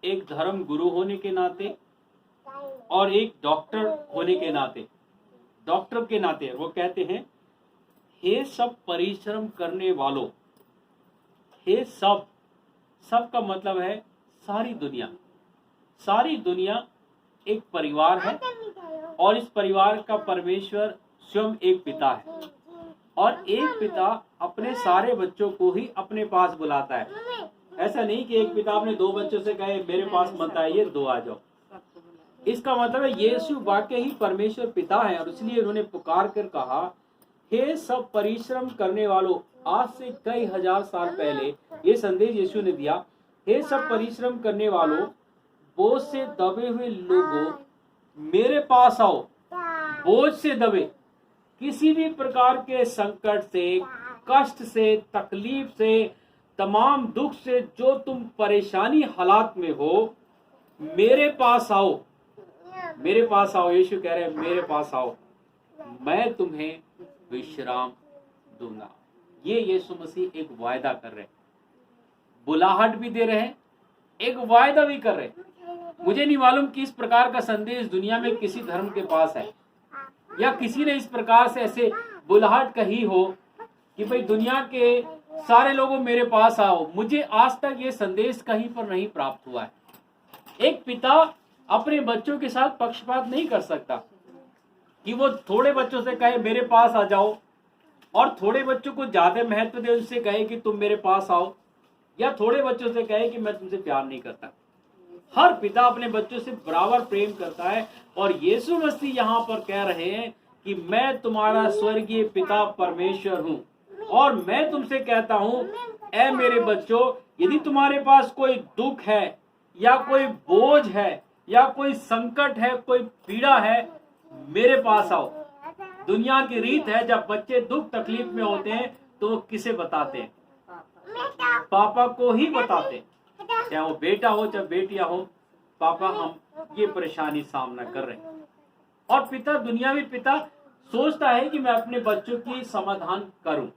एक धर्म गुरु होने के नाते और एक डॉक्टर होने के नाते, डॉक्टर के नाते वो कहते हैं, हे सब परिश्रम करने वालों, हे सब, सब का मतलब है सारी दुनिया। सारी दुनिया एक परिवार है और इस परिवार का परमेश्वर स्वयं एक पिता है और एक पिता अपने सारे बच्चों को ही अपने पास बुलाता है। ऐसा नहीं कि एक पिता अपने 2 बच्चों से कहे मेरे पास मत आइए, 2 आ जाओ। इसका मतलब है यीशु वाकई ही परमेश्वर पिता है और इसलिए उन्होंने पुकार कर कहा, हे सब परिश्रम करने वालों। आज से कई हजार साल पहले ये संदेश यीशु ने दिया, हे सब परिश्रम करने वालों, बोझ से दबे हुए लोगों, मेरे पास आओ। बोझ से दबे, किसी भी प्रकार के संकट से, कष्ट से, तकलीफ से, तमाम दुख से, जो तुम परेशानी हालात में हो, मेरे पास आओ। मेरे पास आओ। यीशु कह रहे हैं मेरे पास आओ, मैं तुम्हें विश्राम दूंगा। ये यीशु मसीह एक वायदा कर रहे हैं, बुलाहट भी दे रहे हैं, एक वायदा भी कर रहे हैं। मुझे नहीं मालूम कि इस प्रकार का संदेश दुनिया में किसी धर्म के पास है या किसी ने इस प्रकार से ऐसे बुलाहट कही हो कि भाई दुनिया के सारे लोगों मेरे पास आओ। मुझे आज तक ये संदेश कहीं पर नहीं प्राप्त हुआ है। एक पिता अपने बच्चों के साथ पक्षपात नहीं कर सकता कि वो थोड़े बच्चों से कहे मेरे पास आ जाओ और थोड़े बच्चों को ज्यादा महत्व दे, उनसे कहे कि तुम मेरे पास आओ, या थोड़े बच्चों से कहे कि मैं तुमसे प्यार नहीं करता। हर पिता अपने बच्चों से बराबर प्रेम करता है और यीशु मसीह यहाँ पर कह रहे हैं कि मैं तुम्हारा स्वर्गीय पिता परमेश्वर हूँ और मैं तुमसे कहता हूँ, ऐ मेरे बच्चों, यदि तुम्हारे पास कोई दुख है या कोई बोझ है या कोई संकट है, कोई पीड़ा है, मेरे पास आओ। दुनिया की रीत है जब बच्चे दुख तकलीफ में होते हैं तो वो किसे बताते हैं? पापा को ही बताते हैं, चाहे वो बेटा हो चाहे बेटियां हो। पापा हम ये परेशानी सामना कर रहे हैं। और पिता, दुनियावी पिता सोचता है कि मैं अपने बच्चों की समाधान करूं,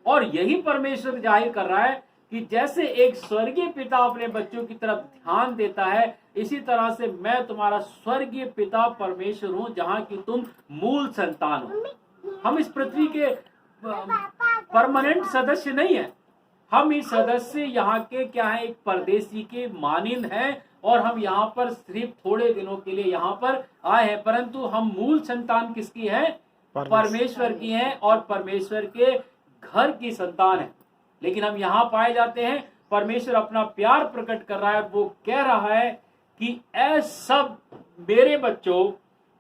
और यही परमेश्वर जाहिर कर रहा है कि जैसे एक स्वर्गीय पिता अपने बच्चों की तरफ ध्यान देता है, इसी तरह से मैं तुम्हारा स्वर्गीय पिता परमेश्वर हूं, जहां की तुम मूल संतान हो। हम इस पृथ्वी के परमानेंट सदस्य नहीं है, हम इस सदस्य यहाँ के क्या है, एक परदेसी के मानिंद हैं और हम यहाँ पर सिर्फ थोड़े दिनों के लिए यहाँ पर आए हैं, परंतु हम मूल संतान किसकी है? परमेश्वर की है और परमेश्वर के घर की संतान है। लेकिन हम यहाँ पाए जाते हैं, परमेश्वर अपना प्यार प्रकट कर रहा है। वो कह रहा है कि ऐ सब मेरे बच्चों,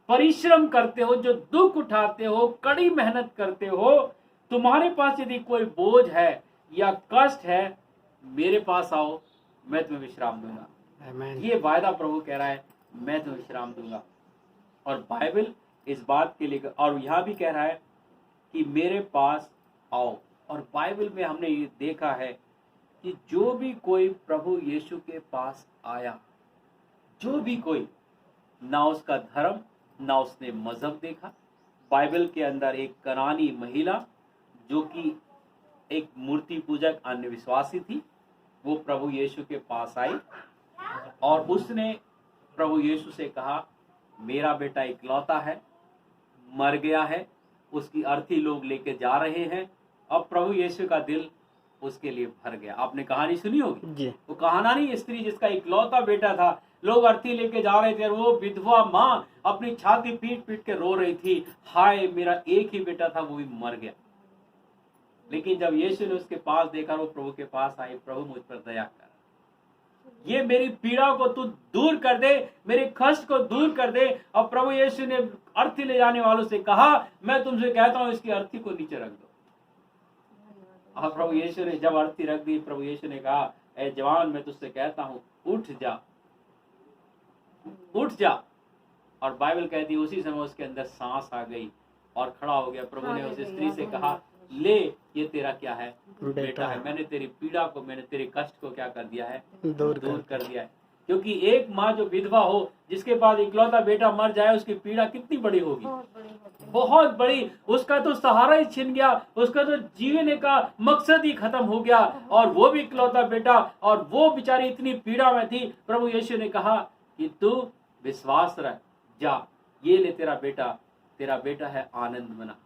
परिश्रम करते हो, जो दुख उठाते हो, कड़ी मेहनत करते हो, तुम्हारे पास यदि कोई बोझ है या कष्ट है, मेरे पास आओ, मैं तुम्हें विश्राम दूंगा। ये वायदा प्रभु कह रहा है, मैं तुम्हें विश्राम दूंगा। और बाइबल इस बात के लिए, और यहाँ भी कह रहा है कि मेरे पास आओ। और बाइबल में हमने ये देखा है कि जो भी कोई प्रभु यीशु के पास आया, जो भी कोई, ना उसका धर्म ना उसने मजहब देखा। बाइबल के अंदर एक कनानी महिला जो कि एक मूर्ति पूजक अन्य विश्वासी थी, वो प्रभु यीशु के पास आई और उसने प्रभु यीशु से कहा, मेरा बेटा इकलौता है, मर गया है, उसकी अर्थी लोग लेके जा रहे हैं। अब प्रभु यीशु का दिल उसके लिए भर गया। आपने कहानी सुनी होगी, वो कहानी स्त्री जिसका इकलौता बेटा था, लोग अर्थी लेके जा रहे थे, वो विधवा माँ अपनी छाती पीट पीट के रो रही थी, हाय मेरा एक ही बेटा था, वो भी मर गया। लेकिन जब यीशु ने उसके पास देखा, वो प्रभु के पास आई, प्रभु मुझ पर दया कर, ये मेरी पीड़ा को तू दूर कर दे, मेरे कष्ट को दूर कर दे। और प्रभु यीशु ने अर्थी ले जाने वालों से कहा, मैं तुमसे कहता हूं इसकी अर्थी को नीचे रख दो। और प्रभु यीशु ने जब अर्थी रख दी, प्रभु यीशु ने कहा, ए जवान, मैं तुझसे कहता हूं, उठ जा, उठ जा। और बाइबल कहती है उसी समय उसके अंदर सांस आ गई और खड़ा हो गया। प्रभु ने उस स्त्री से कहा, ले, ये तेरा क्या है? बेटा है। मैंने तेरी पीड़ा को, मैंने तेरे कष्ट को क्या कर दिया है? दूर कर दिया है। क्योंकि एक माँ जो विधवा हो, जिसके बाद इकलौता बेटा मर जाए, उसकी पीड़ा कितनी बड़ी होगी, बहुत बड़ी। उसका तो सहारा ही छिन गया, उसका तो जीने का मकसद ही खत्म हो गया, और वो भी इकलौता बेटा, और वो बेचारी इतनी पीड़ा में थी। प्रभु यीशु ने कहा कि तू विश्वास रख, जा, ये ले तेरा बेटा है आनंद मना।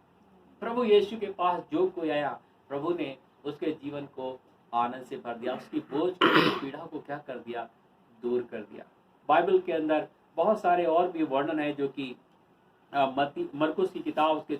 प्रभु यीशु के पास जो कोई आया, प्रभु ने उसके जीवन को आनंद से भर दिया, उसकी बोझ को, उसकी पीड़ा को क्या कर दिया, दूर कर दिया। बाइबल के अंदर बहुत सारे और भी वर्णन है जो कि मरकुस की किताब उसके